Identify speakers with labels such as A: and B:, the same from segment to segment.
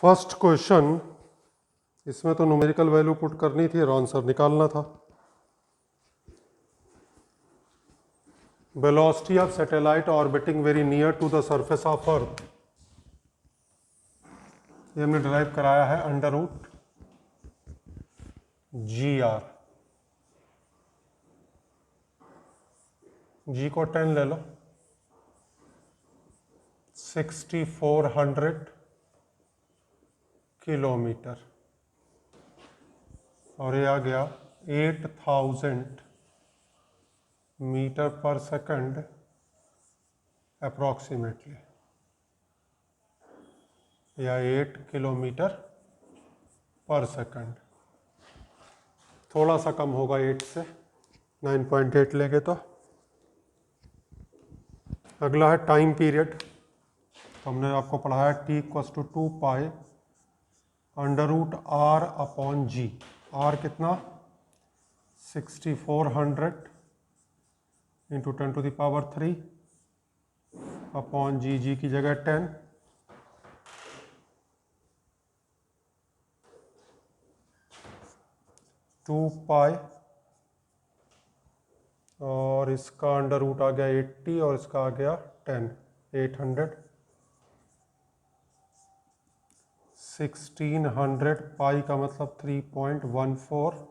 A: First question, इसमें तो numerical value put करनी थी और आंसर निकालना था। Velocity of satellite orbiting very near to the surface of earth, ये हमने डिराइव कराया है अंडर रूट GR। जी को 10 ले लो, 6400 किलोमीटर, और ये आ गया 8000 मीटर पर सेकंड अप्रॉक्सीमेटली, या 8 किलोमीटर पर सेकंड। थोड़ा सा कम होगा 8 से, 9.8 लेंगे तो। अगला है टाइम पीरियड, तो हमने आपको पढ़ाया T = 2 pi under root R upon G। R कितना? 6400 इंटू 10⁻³ अपॉन G की जगह 10। टू पाई और इसका अंडर रूट आ गया 80 और इसका आ गया 10, 800। 1600 पाई का मतलब 3.14।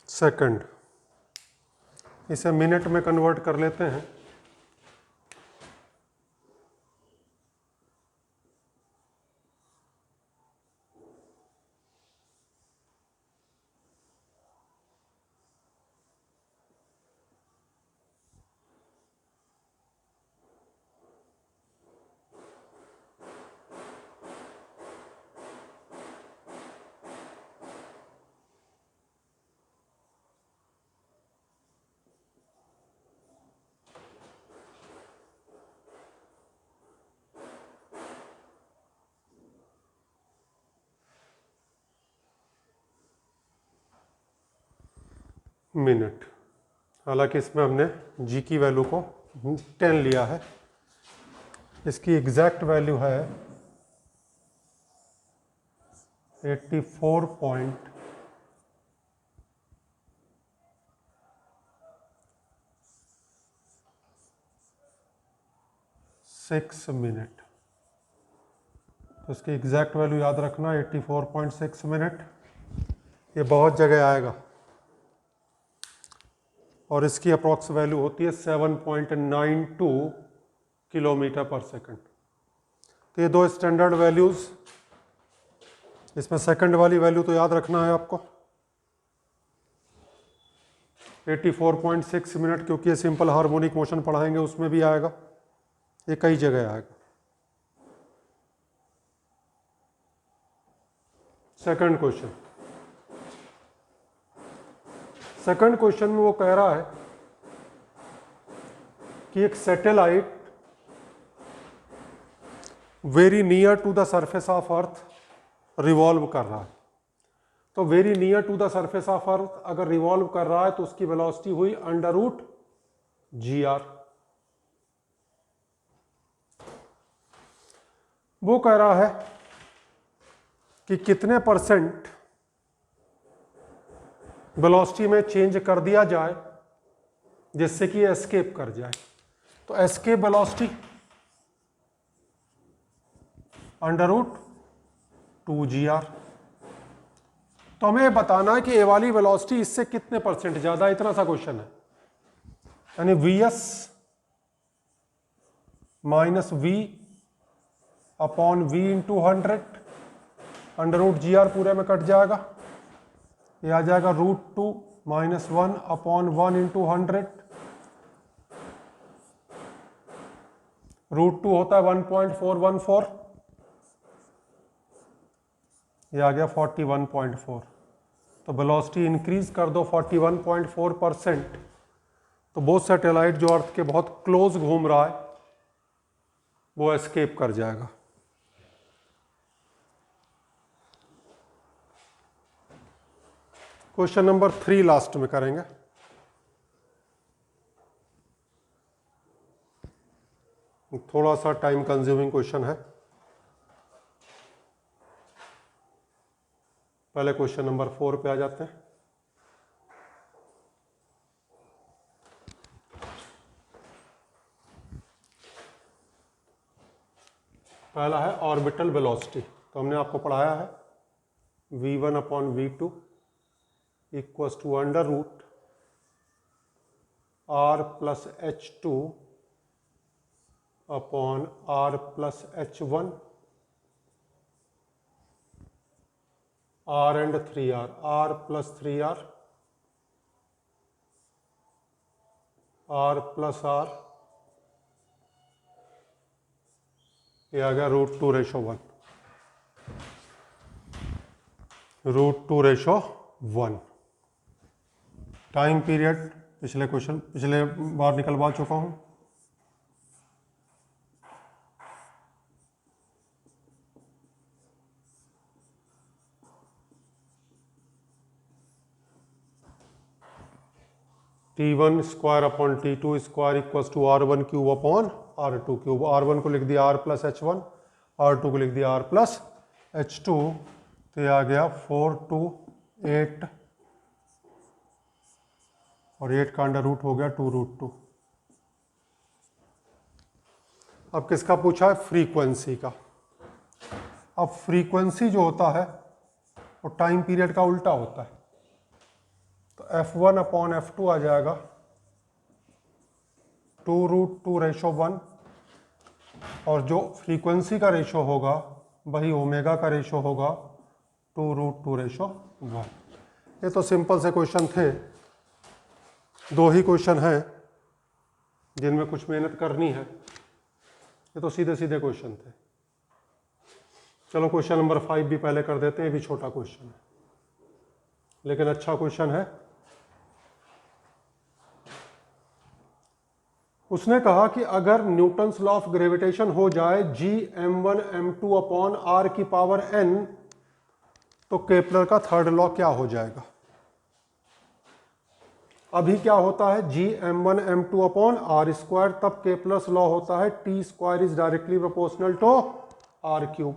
A: सेकंड। इसे मिनट में कन्वर्ट कर लेते हैं। मिनट, हालांकि इसमें हमने G की वैल्यू को 10 लिया है। इसकी एग्जैक्ट वैल्यू है 84.6 मिनट। तो इसकी एग्जैक्ट वैल्यू याद रखना, 84.6 मिनट। ये बहुत जगह आएगा। और इसकी अप्रॉक्स वैल्यू होती है 7.92 किलोमीटर पर सेकंड। तो ये दो स्टैंडर्ड वैल्यूज, इसमें सेकंड वाली वैल्यू तो याद रखना है आपको 84.6 मिनट, क्योंकि ये सिंपल हार्मोनिक मोशन पढ़ाएंगे उसमें भी आएगा, ये कई जगह आएगा। Second question. सेकंड क्वेश्चन में वो कह रहा है कि एक satellite very near to the surface of earth revolve कर रहा है। तो very near to the surface of earth अगर रिवॉल्व कर रहा है तो उसकी वेलोसिटी हुई अंडर रूट GR। वो कह रहा है कि कितने % वेलोसिटी में चेंज कर दिया जाए जिससे कि एस्केप कर जाए। तो escape velocity under root 2GR। तो हमें बताना है कि ए वाली वेलोसिटी इससे कितने % ज्यादा, इतना सा क्वेश्चन है। यानी VS minus V upon V into 100, under root GR पूरे में कट जाएगा, ये आ जाएगा √2 माइनस 1 अपॉन 1 इंटू 100। √2 होता है 1.414, ये आ गया 41.4। तो वेलोसिटी इंक्रीज कर दो 41.4%, तो वो सैटेलाइट जो अर्थ के बहुत क्लोज घूम रहा है वो एस्केप कर जाएगा। क्वेश्चन नंबर 3 लास्ट में करेंगे। थोड़ा सा टाइम कंज्यूमिंग क्वेश्चन है। पहले क्वेश्चन नंबर 4 पे आ जाते हैं। पहला है ऑर्बिटल वेलोसिटी। तो हमने आपको पढ़ाया है v1 upon v2 equals to under root r plus h2 upon r plus h1 r and 3r, r plus 3r, r plus r, ये आ गया √2/1, √2/1। टाइम पीरियड पिछले बार निकलवा चुका हूं। T1 square upon T2 square equals to R1 cube upon R2 cube. R1 को लिख दिया R plus H1, R2 को लिख दिया R प्लस H2। तो ये आ गया 4 to 8 और 8 का अंडर रूट हो गया 2√2। अब किसका पूछा है? फ्रीक्वेंसी का। अब फ्रीक्वेंसी जो होता है वो टाइम पीरियड का उल्टा होता है। तो F1 अपॉन F2 आ जाएगा 2√2/1 और जो फ्रीक्वेंसी का रेशो होगा वही ओमेगा का रेशो होगा 2√2/1। ये तो सिंपल से क्वेश्चन थे। 2 ही क्वेश्चन हैं जिनमें कुछ मेहनत करनी है। ये तो सीधे सीधे क्वेश्चन थे। चलो क्वेश्चन नंबर 5 भी पहले कर देते हैं। ये भी छोटा क्वेश्चन है लेकिन अच्छा क्वेश्चन है। उसने कहा कि अगर न्यूटन्स लॉ ऑफ ग्रेविटेशन हो जाए Gm1 m2 अपॉन r की पावर n, तो केपलर का थर्ड लॉ क्या हो जाएगा? अभी क्या होता है? Gm1 m2 upon r square, तब केपलर्स लॉ होता है t square is directly proportional to r cube.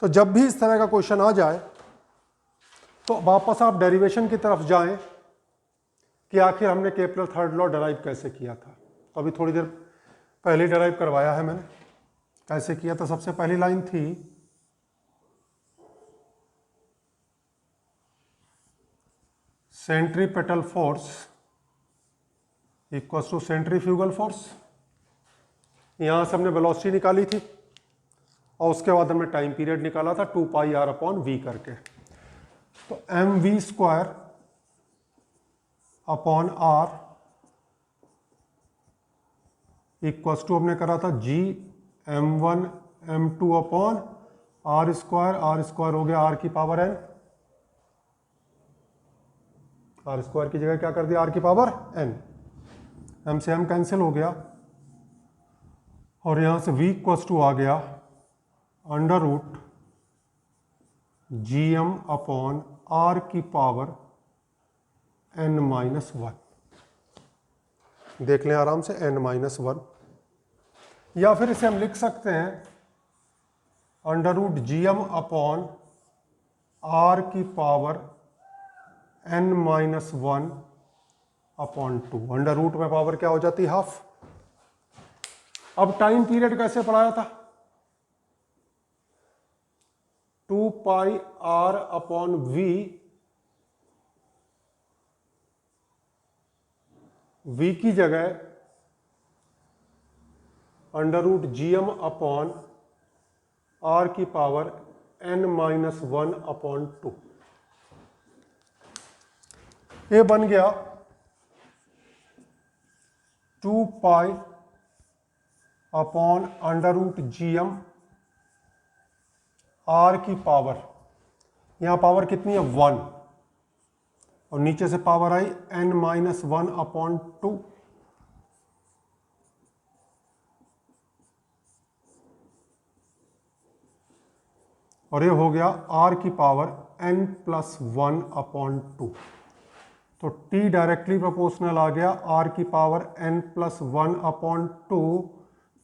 A: तो जब भी इस तरह का क्वेश्चन आ जाए तो वापस आप डेरिवेशन की तरफ जाएं कि आखिर हमने केपलर थर्ड लॉ डराइव कैसे किया था। तो अभी थोड़ी देर पहले डराइव करवाया है मैंने। कैसे किया था? सबसे पहली लाइन थी centripetal force equals to centrifugal force. यहां से हमने वेलोसिटी निकाली थी और उसके बाद हमने टाइम पीरियड निकाला था 2πr अपॉन v करके। तो mv square upon r equals to हमने करा था Gm1 m2 upon r square हो गया r की पावर n। r स्क्वायर की जगह क्या कर दिया? r की पावर n। m से m कैंसिल हो गया और यहां से v इक्वल्स टू आ गया under root Gm upon r की पावर n-1। देख लें आराम से n-1, या फिर इसे हम लिख सकते हैं under root Gm upon r की power n-1 upon 2। Under root में पावर क्या हो जाती है? हाफ। अब टाइम पीरियड कैसे पढ़ाया था? 2πr अपॉन v की जगह under root Gm upon r की पावर n-1 अपॉन 2। ये बन गया 2π upon under root Gm r की पावर, यहां पावर कितनी है? 1 और नीचे से पावर आई n-1 अपॉन 2। और ये हो गया r की पावर n+1/2। तो t डायरेक्टली प्रोपोर्शनल आ गया r की पावर n+1/2,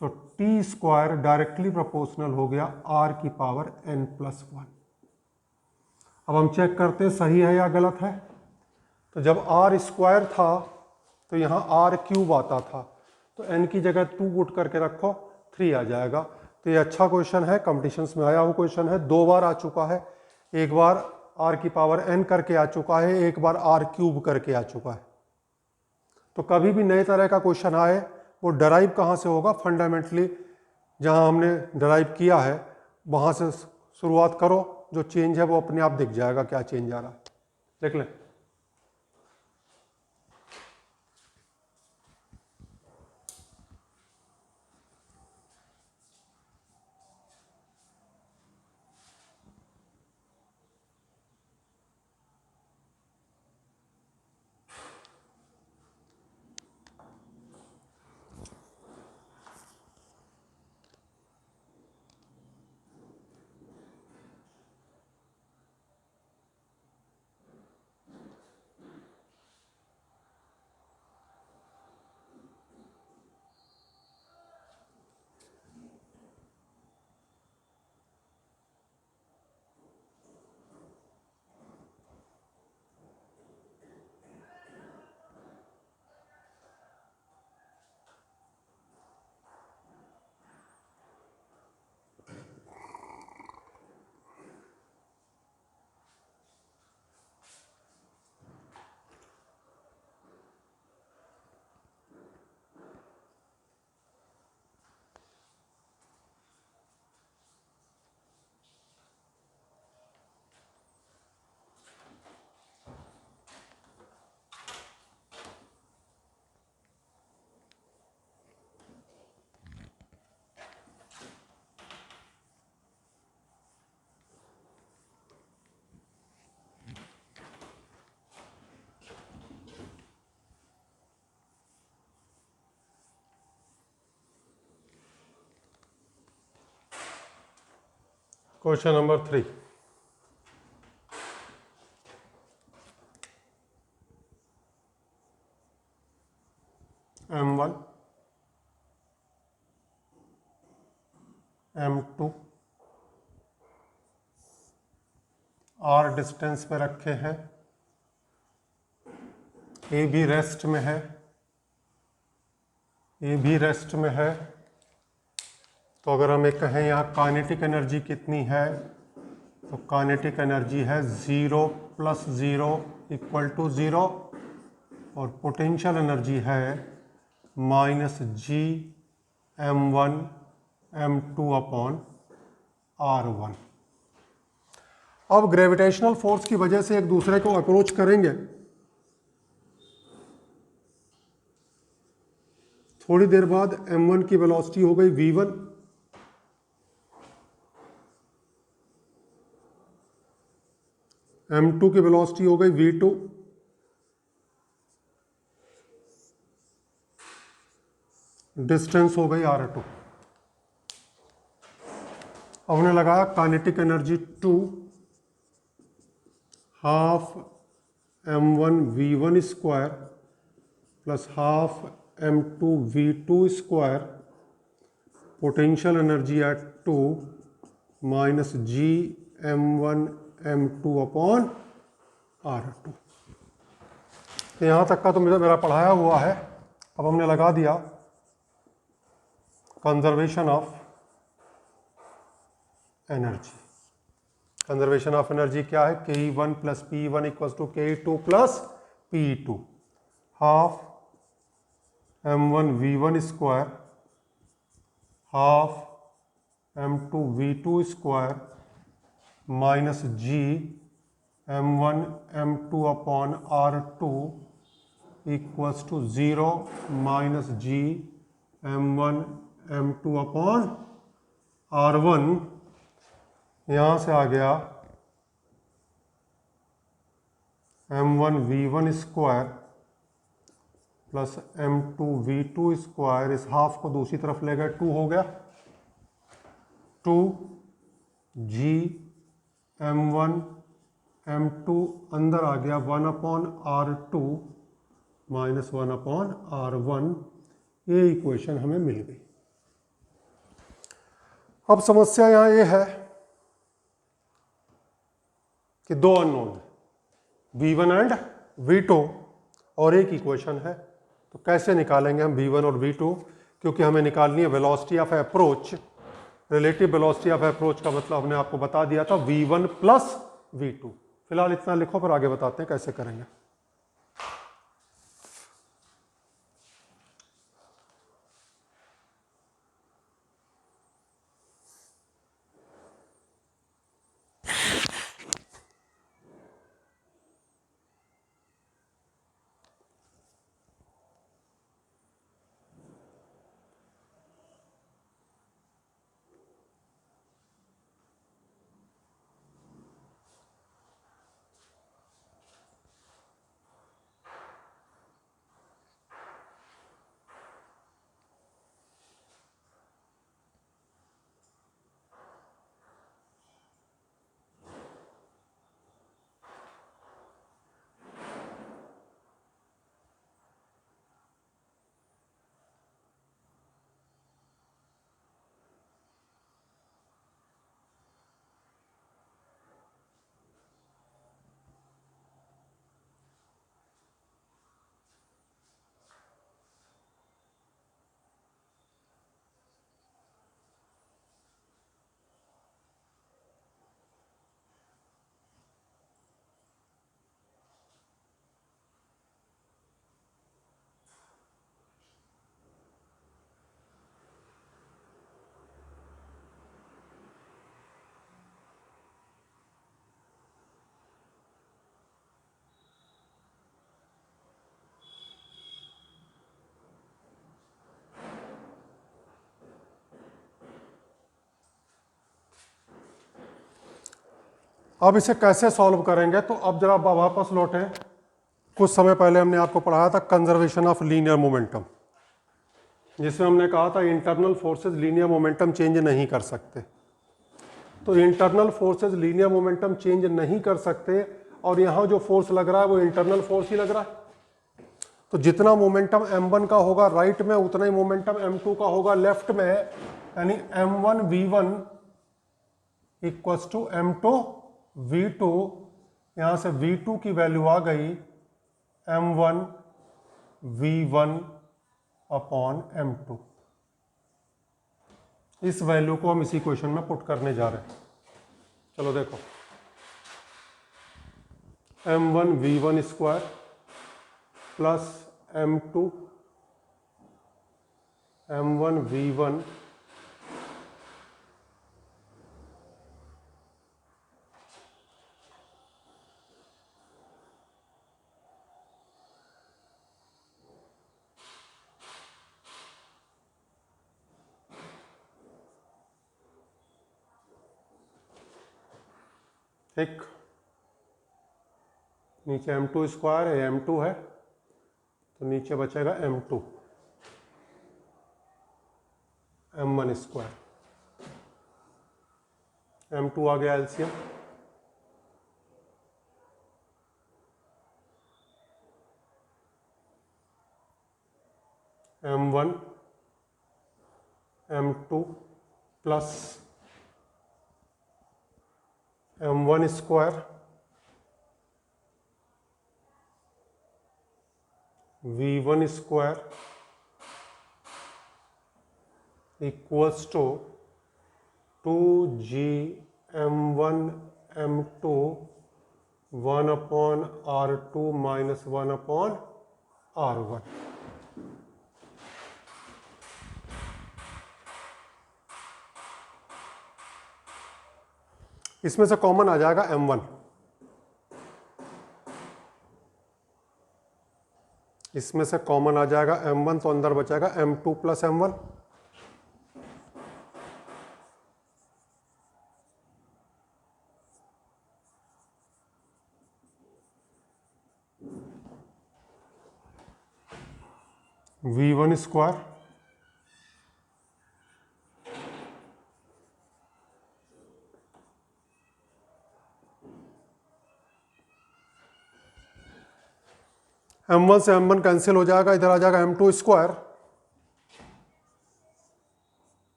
A: तो t स्क्वायर डायरेक्टली प्रोपोर्शनल हो गया r की पावर n+1। अब हम चेक करते हैं सही है या गलत है। तो जब r स्क्वायर था तो यहाँ r क्यूब आता था, तो n की जगह 2 पुट करके रखो, 3 आ जाएगा। तो ये अच्छा क्वेश्चन है, कॉम्पिटिशन्स में आया हुआ क्वेश्चन है, 2 बार आ चुका है। एक बार r की पावर n करके आ चुका है, एक बार r क्यूब करके आ चुका है। तो कभी भी नए तरह का क्वेश्चन आए वो डराइव कहाँ से होगा, फंडामेंटली जहाँ हमने डराइव किया है वहाँ से शुरुआत करो, जो चेंज है वो अपने आप दिख जाएगा क्या चेंज आ रहा है। देख लें। Question number 3। m1 m2 r distance पे रखे हैं, ए भी रेस्ट में है, ए भी रेस्ट में है। तो अगर हम एक कहें यहाँ काइनेटिक एनर्जी कितनी है, तो काइनेटिक एनर्जी है 0 + 0 = 0, और पोटेंशियल एनर्जी है -gm1m2/r1। अब ग्रेविटेशनल फोर्स की वजह से एक दूसरे को अप्रोच करेंगे। थोड़ी देर बाद m1 की वेलोसिटी हो गई v1, m2 की वेलोसिटी हो गई v2, डिस्टेंस हो गई r2। अब हमने लगाया kinetic energy 2 half m1 v1 square plus half m2 v2 square, potential energy at 2 -gm1 m2/r2। तो यहाँ तक का तो मेरा पढ़ाया हुआ है। अब हमने लगा दिया conservation of energy. Conservation of energy क्या है, ke1 + pe1 = ke2 + pe2, half m1 v1 square half m2 v2 square -gm1 m2/r2 = 0 -gm1 m2/r1। यहाँ से आ गया m1 v1 square plus m2 v2 square, इस हाफ को दूसरी तरफ ले गए, 2 हो गया, 2 g m1 m2 अंदर आ गया 1/r2 माइनस 1/r1, ये इक्वेशन हमें मिल गई। अब समस्या यहाँ ये है कि दो अननोन है, v1 एंड v2, और एक इक्वेशन है, तो कैसे निकालेंगे हम v1 और v2, क्योंकि हमें निकालनी है velocity of approach. Relative velocity of approach का मतलब हमने आपको बता दिया था v1 प्लस v2। फिलहाल इतना लिखो, फिर आगे बताते हैं कैसे करेंगे। अब इसे कैसे सॉल्व करेंगे, तो अब जरा वापस लौटें। कुछ समय पहले हमने आपको पढ़ाया था कंजर्वेशन ऑफ लीनियर मोमेंटम, जिसमें हमने कहा था internal forces linear momentum change नहीं कर सकते। तो internal forces linear momentum change नहीं कर सकते, और यहाँ जो फोर्स लग रहा है वो इंटरनल फोर्स ही लग रहा है। तो जितना मोमेंटम m1 का होगा राइट में, उतना ही मोमेंटम m2 का होगा लेफ्ट में, यानी m1 v1 equals to m2 v2। यहाँ से v2 की वैल्यू आ गई m1 v1 अपॉन m2। इस वैल्यू को हम इसी क्वेश्चन में पुट करने जा रहे हैं। चलो देखो, m1 v1 square plus m2 m1 v1 ठीक, नीचे m2 स्क्वायर है, m2 है, तो नीचे बचेगा m2 m1 स्क्वायर, m2 आ गया LCM, m1 m2 plus m1 square v1 square equals to 2g m1 m2 1/r2 minus 1/r1। इसमें से कॉमन आ जाएगा m1, इसमें से कॉमन आ जाएगा m1, तो अंदर बचेगा m2 plus m1। v1 square m1 से m1 कैंसिल हो जाएगा, इधर आ जाएगा m2 स्क्वायर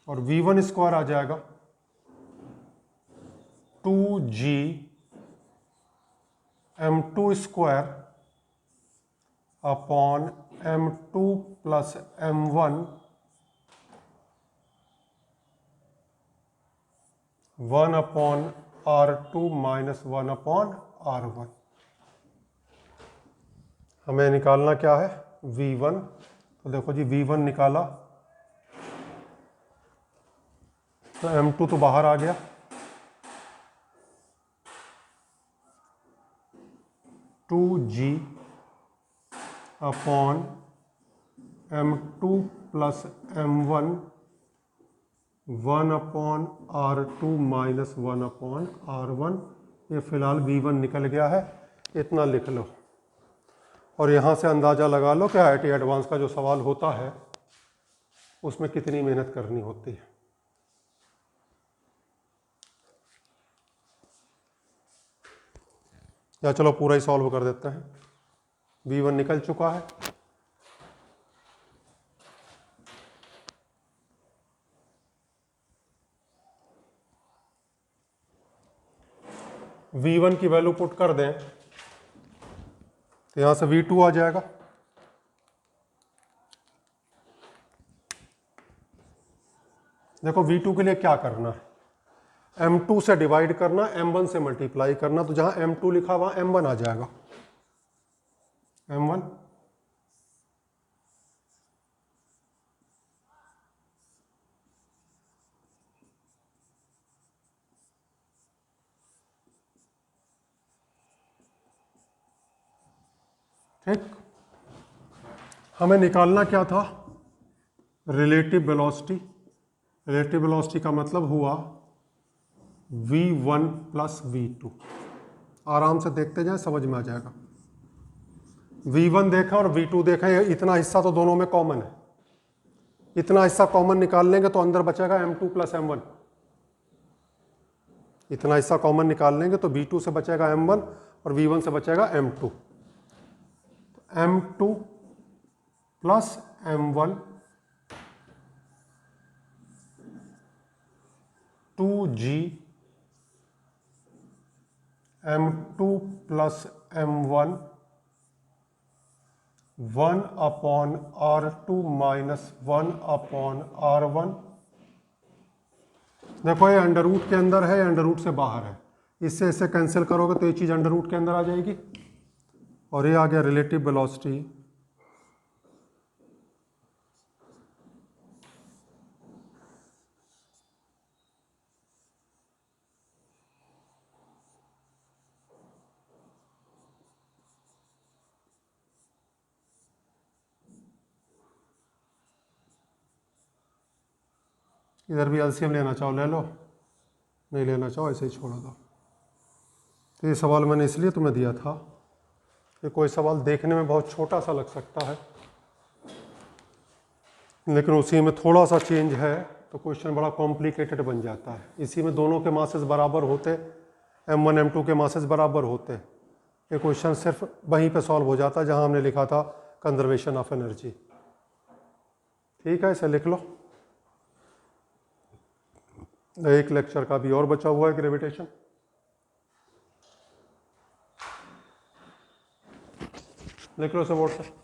A: और v1 स्क्वायर आ जाएगा 2g m2 square upon m2 plus m1 1 upon r2 minus 1 upon r1। हमें निकालना क्या है, v1। तो देखो जी v1 निकाला तो m2 तो बाहर आ गया, 2g upon m2 plus m1 1 upon r2 minus 1 upon r1। ये फिलहाल v1 निकल गया है, इतना लिख लो। और यहाँ से अंदाज़ा लगा लो कि IIT एडवांस का जो सवाल होता है उसमें कितनी मेहनत करनी होती है। या चलो पूरा ही सॉल्व कर देते हैं। v1 निकल चुका है, v1 की वैल्यू पुट कर दें तो यहाँ से v2 आ जाएगा। देखो v2 के लिए क्या करना है, m2 से डिवाइड करना, m1 से मल्टीप्लाई करना। तो जहाँ m2 लिखा वहाँ m1 आ जाएगा, m1 ठीक। हमें निकालना क्या था, रिलेटिव वेलोसिटी। रिलेटिव वेलोसिटी का मतलब हुआ v1 प्लस v2। आराम से देखते जाए, समझ में आ जाएगा। v1 देखा और v2 देखा, इतना हिस्सा तो दोनों में कॉमन है। इतना हिस्सा कॉमन निकाल लेंगे तो अंदर बचेगा m2 प्लस m1। इतना हिस्सा कॉमन निकाल लेंगे तो v2 से बचेगा m1 और v1 से बचेगा m2। m2 plus m1 2g m2 plus m1 1 upon r2 minus 1 upon r1। देखो ये अंडर रूट के अंदर है, अंडर रूट से बाहर है, इससे इसे कैंसिल करोगे तो ये चीज़ अंडर रूट के अंदर आ जाएगी। और ये आ गया रिलेटिव वेलोसिटी इधर भी एलसीएम लेना चाहो ले लो, नहीं लेना चाहो ऐसे ही छोड़ दो। तो ये सवाल मैंने इसलिए तुम्हें दिया था कि कोई सवाल देखने में बहुत छोटा सा लग सकता है, लेकिन उसी में थोड़ा सा चेंज है तो क्वेश्चन बड़ा कॉम्प्लिकेटेड बन जाता है। इसी में दोनों के मासेस बराबर होते, m1 m2 के मासेस बराबर होते, ये क्वेश्चन सिर्फ वहीं पे सॉल्व हो जाता जहां हमने लिखा था कंजर्वेशन ऑफ एनर्जी। ठीक है, इसे लिख लो। एक लेक्चर का भी और बचा हुआ है, ग्रेविटेशन। लिख लो इसे बोर्ड से।